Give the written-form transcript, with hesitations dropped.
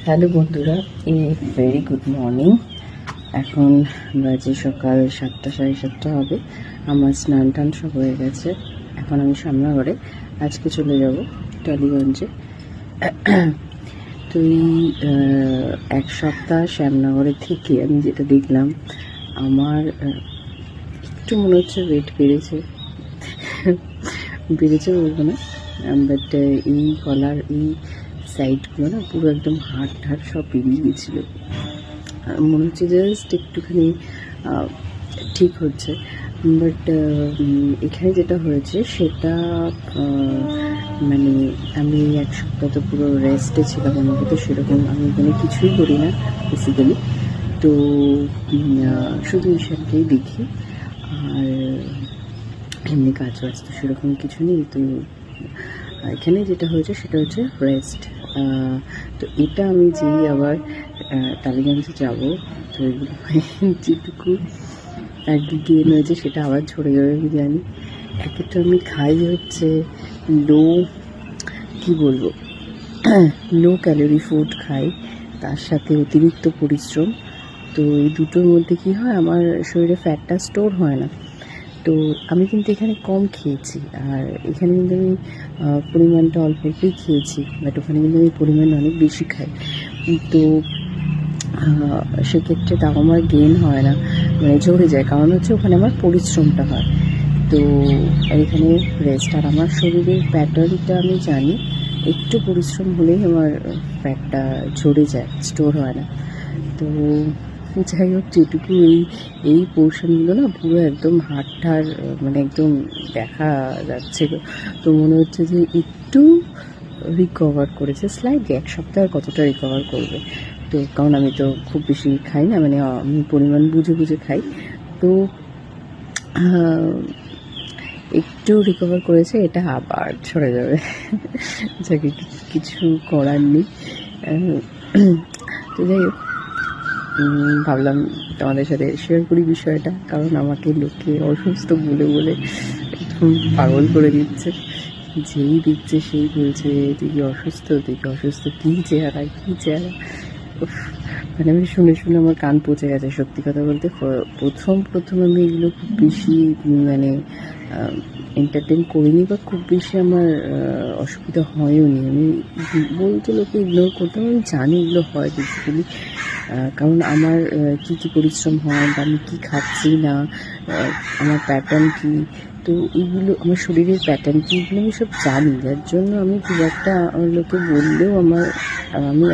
Hello বন্ধুরা, very good morning. এখন বাজে সকাল 7টা, 7:30 হবে। আমার স্নান টান সব হয়ে গেছে। এখন আমি শ্যামনগরে আজকে চলে যাব টালিগঞ্জে। তো এই এক সপ্তাহ শ্যামনগরে থেকে আমি যেটা দেখলাম, আমার একটু মনে হচ্ছে ওয়েট বেড়েছে বলবো না, বাট এই গলার এই সাইডগুলো না পুরো একদম হাড় সব বেরিয়ে গেছিলো। মনে হচ্ছে জাস্ট একটুখানি ঠিক হচ্ছে, বাট এখানে যেটা হয়েছে সেটা মানে আমি এক সপ্তাহ তো পুরো রেস্টে ছিলাম। আমাকে তো সেরকম আমি এখানে কিছুই করি না বেসিক্যালি, তো শুধু ঈশানকেই দেখি, আর এমনি কাজ বাজ তো সেরকম কিছু নেই। তো এখানে যেটা হয়েছে সেটা হচ্ছে রেস্ট। তো এটা আমি যেই আবার টালিগঞ্জে যাব, তো এগুলো যেটুকু একদিকে হয়েছে সেটা আবার ঝরে যাবে আমি জানি। একে তো আমি খাই হচ্ছে লো ক্যালোরি ফুড খাই, তার সাথে অতিরিক্ত পরিশ্রম। তো এই দুটোর মধ্যে কি হয়, আমার শরীরে ফ্যাটটা স্টোর হয় না। তো আমি কিন্তু এখানে কম খেয়েছি, আর এখানে কিন্তু আমি পরিমাণটা অল্পই খেয়েছি, বাট ওখানে কিন্তু আমি পরিমাণ অনেক বেশি খাই। তো সেক্ষেত্রে তাও আমার গেইন হয় না, মানে ঝরে যায়, কারণ হচ্ছে ওখানে আমার পরিশ্রমটা হয়। তো এখানে রেস্ট, আর আমার শরীরের প্যাটার্নটা আমি জানি, একটু পরিশ্রম হলেই আমার ফ্যাটটা ঝরে যায়, স্টোর হয় না। তো যাই হোক, যেটুকু এই পোর্শনগুলো না পুরো একদম হাড় মানে একদম দেখা যাচ্ছিল। তো মনে হচ্ছে যে একটু রিকভার করেছে স্লাইডলি। এক সপ্তাহ কতটা রিকভার করবে? তো কারণ আমি তো খুব বেশি খাই না, মানে আমি পরিমাণ বুঝে খাই। তো একটু রিকভার করেছে, এটা আবার ছড়ে যাবে। যাকে কিছু করার নেই। তো যাই হোক, ভাবলাম তোমাদের সাথে শেয়ার করি বিষয়টা, কারণ আমাকে লোকে অসুস্থ বলে একদম পাগল করে দিচ্ছে। যেই দিচ্ছে সেই বলছে তুই কি অসুস্থ, কী চেহারা। মানে আমি শুনে আমার কান পচে গেছে। সত্যি কথা বলতে প্রথম আমি এগুলো খুব বেশি মানে এন্টারটেন করিনি, বা খুব বেশি আমার অসুবিধা হয়ও নি। আমি বলতে লোকে ইগনোর করতাম, আমি জানি এগুলো হয় বেসিক্যালি, কারণ আমার কী পরিশ্রম হয়, বা আমি কী খাচ্ছি না, আমার প্যাটার্ন কী, তো এগুলো আমার শরীরের প্যাটার্ন কী, এগুলো আমি সব জানি। যার জন্য আমি খুব একটা লোকে বললেও আমি